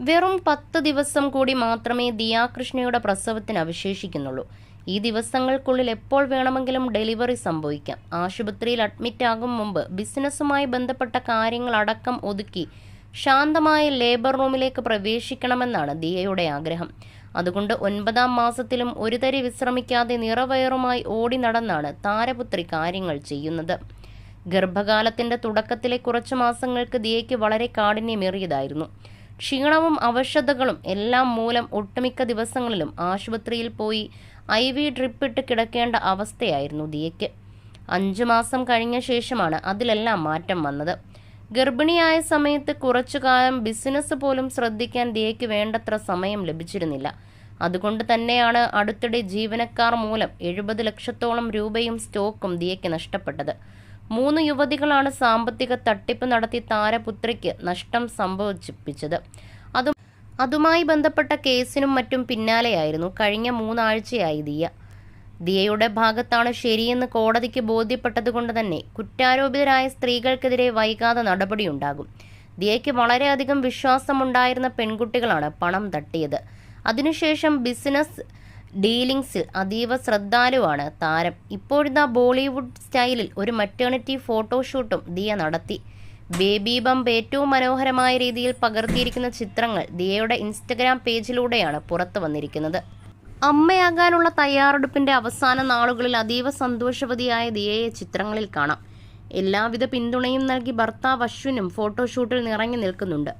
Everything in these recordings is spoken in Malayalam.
വെറും 10 ദിവസം കൂടി മാത്രമേ ദിയ കൃഷ്ണയുടെ പ്രസവത്തിന് അവശേഷിക്കുന്നുള്ളൂ. ഈ ദിവസങ്ങൾക്കുള്ളിൽ എപ്പോൾ വേണമെങ്കിലും ഡെലിവറി സംഭവിക്കാം. ആശുപത്രിയിൽ അഡ്മിറ്റ് ആകും മുമ്പ് ബിസിനസ്സുമായി ബന്ധപ്പെട്ട കാര്യങ്ങളടക്കം ഒതുക്കി ശാന്തമായ ലേബർ റൂമിലേക്ക് പ്രവേശിക്കണമെന്നാണ് ദിയയുടെ ആഗ്രഹം. അതുകൊണ്ട് 9ാം മാസത്തിലും ഒരു തരി വിശ്രമിക്കാതെ നിറവയറുമായി ഓടി നടന്നാണ് താരപുത്രി കാര്യങ്ങൾ ചെയ്യുന്നത്. ഗർഭകാലത്തിന്റെ തുടക്കത്തിലെ കുറച്ചു മാസങ്ങൾക്ക് ദിയയ്ക്ക് വളരെ കാഠിന്യമേറിയതായിരുന്നു. ക്ഷീണവും അവശതകളും എല്ലാം മൂലം ഒട്ടുമിക്ക ദിവസങ്ങളിലും ആശുപത്രിയിൽ പോയി IV ഡ്രിപ്പിട്ട് കിടക്കേണ്ട അവസ്ഥയായിരുന്നു ദിയയ്ക്ക്. 5 മാസം കഴിഞ്ഞ ശേഷമാണ് അതിലെല്ലാം മാറ്റം വന്നത്. ഗർഭിണിയായ സമയത്ത് കുറച്ചുകാലം ബിസിനസ് പോലും ശ്രദ്ധിക്കാൻ ദിയയ്ക്ക് വേണ്ടത്ര സമയം ലഭിച്ചിരുന്നില്ല. അതുകൊണ്ട് തന്നെയാണ് അടുത്തിടെ ജീവനക്കാർ മൂലം 70 ലക്ഷത്തോളം രൂപയും സ്റ്റോക്കും ദിയയ്ക്ക് നഷ്ടപ്പെട്ടത്. 3 യുവതികളാണ് സാമ്പത്തിക തട്ടിപ്പ് നടത്തി താരപുത്രിക്ക് നഷ്ടം സംഭവിപ്പിച്ചത്. അതുമായി ബന്ധപ്പെട്ട കേസിനും മറ്റും പിന്നാലെയായിരുന്നു കഴിഞ്ഞ 3 ആഴ്ചയായി ദിയയുടെ ഭാഗത്താണ് ശരിയെന്ന് കോടതിക്ക് ബോധ്യപ്പെട്ടതുകൊണ്ട് തന്നെ കുറ്റാരോപിതരായ സ്ത്രീകൾക്കെതിരെ വൈകാതെ നടപടിയുണ്ടാകും. ദിയയ്ക്ക് വളരെയധികം വിശ്വാസമുണ്ടായിരുന്ന പെൺകുട്ടികളാണ് പണം തട്ടിയത്. അതിനുശേഷം ബിസിനസ് ഡീലിംഗ്സിൽ അതീവ ശ്രദ്ധാലുവാണ് താരം. ഇപ്പോഴിതാ ബോളിവുഡ് സ്റ്റൈലിൽ ഒരു മറ്റേണിറ്റി ഫോട്ടോഷൂട്ടും ദിയ നടത്തി. ബേബി ബംപ് ഏറ്റവും മനോഹരമായ രീതിയിൽ പകർത്തിയിരിക്കുന്ന ചിത്രങ്ങൾ ദിയയുടെ ഇൻസ്റ്റഗ്രാം പേജിലൂടെയാണ് പുറത്തു വന്നിരിക്കുന്നത്. അമ്മയാകാനുള്ള തയ്യാറെടുപ്പിന്റെ അവസാന നാളുകളിൽ അതീവ സന്തോഷവതിയായ ദിയയെ ചിത്രങ്ങളിൽ കാണാം. എല്ലാവിധ പിന്തുണയും നൽകി ഭർത്താവ് അശ്വിനും ഫോട്ടോഷൂട്ടിൽ നിറഞ്ഞു നിൽക്കുന്നുണ്ട്.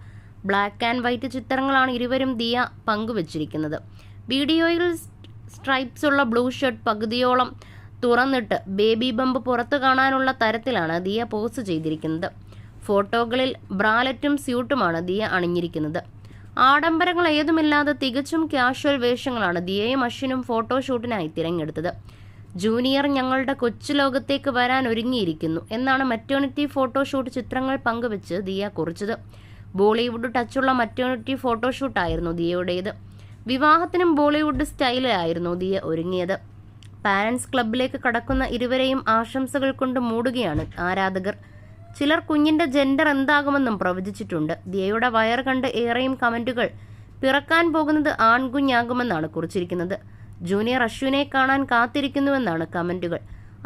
ബ്ലാക്ക് ആൻഡ് വൈറ്റ് ചിത്രങ്ങളാണ് ഇരുവരും ദിയ പങ്കുവച്ചിരിക്കുന്നത്. വീഡിയോയിൽ സ്ട്രൈപ്സ് ഉള്ള ബ്ലൂ ഷർട്ട് പകുതിയോളം തുറന്നിട്ട് ബേബി ബംപ് പുറത്തു കാണാനുള്ള തരത്തിലാണ് ദിയ പോസ്റ്റ് ചെയ്തിരിക്കുന്നത്. ഫോട്ടോകളിൽ ബ്രാലറ്റും സ്യൂട്ടുമാണ് ദിയ അണിഞ്ഞിരിക്കുന്നത്. ആഡംബരങ്ങൾ ഏതുമില്ലാതെ തികച്ചും കാഷ്വൽ വേഷങ്ങളാണ് ദിയയും അശ്വിനും ഫോട്ടോഷൂട്ടിനായി തിരഞ്ഞെടുത്തത്. ജൂനിയർ ഞങ്ങളുടെ കൊച്ചു ലോകത്തേക്ക് വരാൻ ഒരുങ്ങിയിരിക്കുന്നു എന്നാണ് മറ്റേണിറ്റി ഫോട്ടോഷൂട്ട് ചിത്രങ്ങൾ പങ്കുവെച്ച് ദിയ കുറിച്ചത്. ബോളിവുഡ് ടച്ചുള്ള മറ്റേണിറ്റി ഫോട്ടോഷൂട്ടായിരുന്നു ദിയയുടേത്. വിവാഹത്തിനും ബോളിവുഡ് സ്റ്റൈലിലായിരുന്നു ദിയ ഒരുങ്ങിയത്. പാരന്റ്സ് ക്ലബിലേക്ക് കടക്കുന്ന ഇരുവരെയും ആശംസകൾ കൊണ്ട് മൂടുകയാണ് ആരാധകർ. ചിലർ കുഞ്ഞിന്റെ ജെൻഡർ എന്താകുമെന്നും പ്രവചിച്ചിട്ടുണ്ട്. ദിയയുടെ വയർ കണ്ട് ഏറെയും കമന്റുകൾ പിറക്കാൻ പോകുന്നത് ആൺകുഞ്ഞാകുമെന്നാണ് കുറിച്ചിരിക്കുന്നത്. ജൂനിയർ അശ്വിനെ കാണാൻ കാത്തിരിക്കുന്നുവെന്നാണ് കമന്റുകൾ.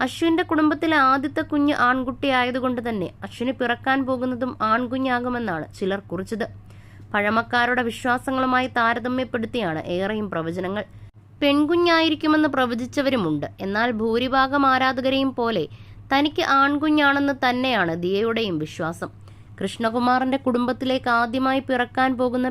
അശ്വിന്റെ കുടുംബത്തിലെ ആദ്യത്തെ കുഞ്ഞ് ആൺകുട്ടി ആയതുകൊണ്ട് തന്നെ അശ്വിന് പിറക്കാൻ പോകുന്നതും ആൺകുഞ്ഞാകുമെന്നാണ് ചിലർ കുറിച്ചത്. പഴമക്കാരുടെ വിശ്വാസങ്ങളുമായി താരതമ്യപ്പെടുത്തിയാണ് ഏറെയും പ്രവചനങ്ങൾ. പെൺകുഞ്ഞായിരിക്കുമെന്ന് പ്രവചിച്ചവരുമുണ്ട്. എന്നാൽ ഭൂരിഭാഗം ആരാധകരെയും പോലെ തനിക്ക് ആൺകുഞ്ഞാണെന്ന് തന്നെയാണ് ദിയയുടെയും വിശ്വാസം. കൃഷ്ണകുമാറിന്റെ കുടുംബത്തിലേക്ക് ആദ്യമായി പിറക്കാൻ പോകുന്ന